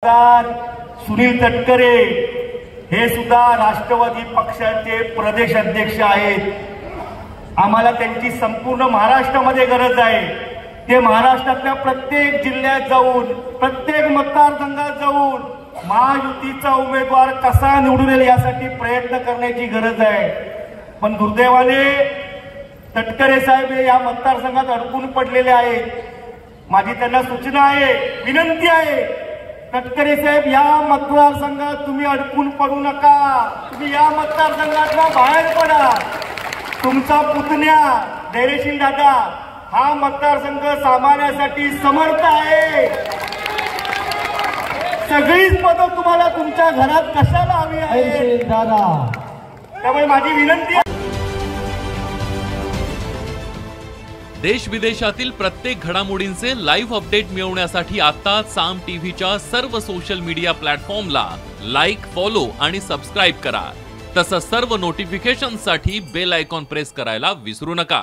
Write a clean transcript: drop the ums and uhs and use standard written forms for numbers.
सुनील तटकरे हे सुद्धा राष्ट्रवादी पक्षाचे प्रदेश अध्यक्ष आहेत। आम्हाला त्यांची संपूर्ण महाराष्ट्रामध्ये गरज आहे। ते महाराष्ट्रातल्या प्रत्येक जिल्ह्यात जाऊन प्रत्येक मतदारसंघात जाऊन महायुतीचा उमेदवार कसा निवडून येईल यासाठी प्रयत्न करण्याची गरज आहे। पण दुर्दैवाने तटकरे साहेब हे या मतदारसंघात अडकून पडलेले आहेत। माझी त्यांना सूचना आहे, विनंती आहे, तटकरे साहेब या मतदारसंघात तुम्ही अडकून पडू नका। तुम्ही या मतदारसंघातून बाहेर पडा। तुमचा पुतण्या धैर्यशील दादा हा मतदारसंघ सामान्यासाठी समर्थ आहे। सगळीच मदत तुम्हाला तुमच्या घरात कशाला हवी आहे दादा। त्यामुळे माझी विनंती आहे, देश विदेशातील प्रत्येक घडामोडींचे लाईव्ह अपडेट मिळवण्यासाठी आता साम टीव्हीच्या सर्व सोशल मीडिया प्लॅटफॉर्मला लाईक, फॉलो आणि सबस्क्राईब करा। तसंच सर्व नोटिफिकेशनसाठी बेल आयकॉन प्रेस करायला विसरू नका।